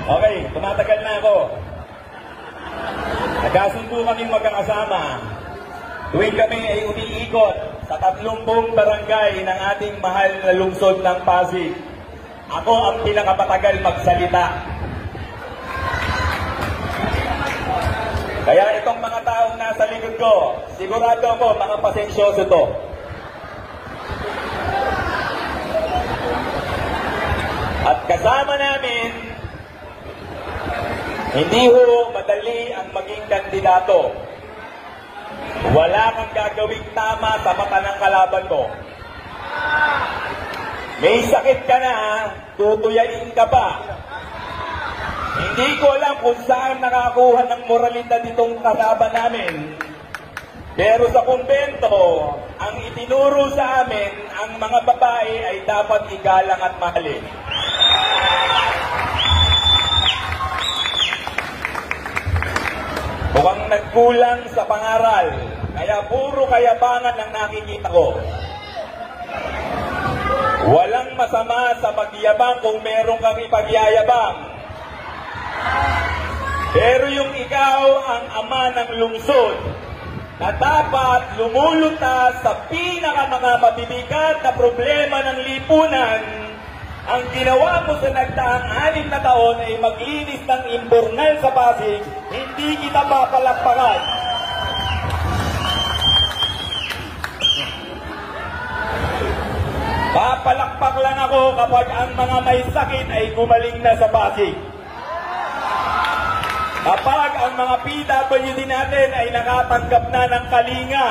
Okay, tumatagal na ako. Nagkasundo kaming magkakasama. Tuwing kami ay umiikot sa 30 barangay ng ating mahal na lungsod ng Pasig. Ako ang pinakamatagal magsalita. Kaya itong mga taong nasa likod ko, sigurado ako mga pasensyoso to. At kasama namin, hindi ho madali ang maging kandidato. Wala kang gagawing tama sa mata ng kalaban mo. May sakit ka na, tutuyain ka pa. Hindi ko alam kung saan nakakuha ng moralidad itong kalaban namin. Pero sa kumbento, ang itinuro sa amin, ang mga babae ay dapat igalang at mahalin. Mukhang nagkulang sa pangaral, kaya puro kayabangan ang nakikita ko. Walang masama sa pagyabang kung meron kang ipagyayabang. Pero yung ikaw ang ama ng lungsod, na dapat lumulutas sa mga mabibigat na problema ng lipunan, ang ginawa mo sa nagdaang 6 na taon ay maglinis ng imburnal sa Pasig, hindi kita papalakpakan. Papalakpak lang ako kapag ang mga may sakit ay gumaling na sa Pasig. Kapag ang mga PWD natin ay nakatanggap na ng kalinga,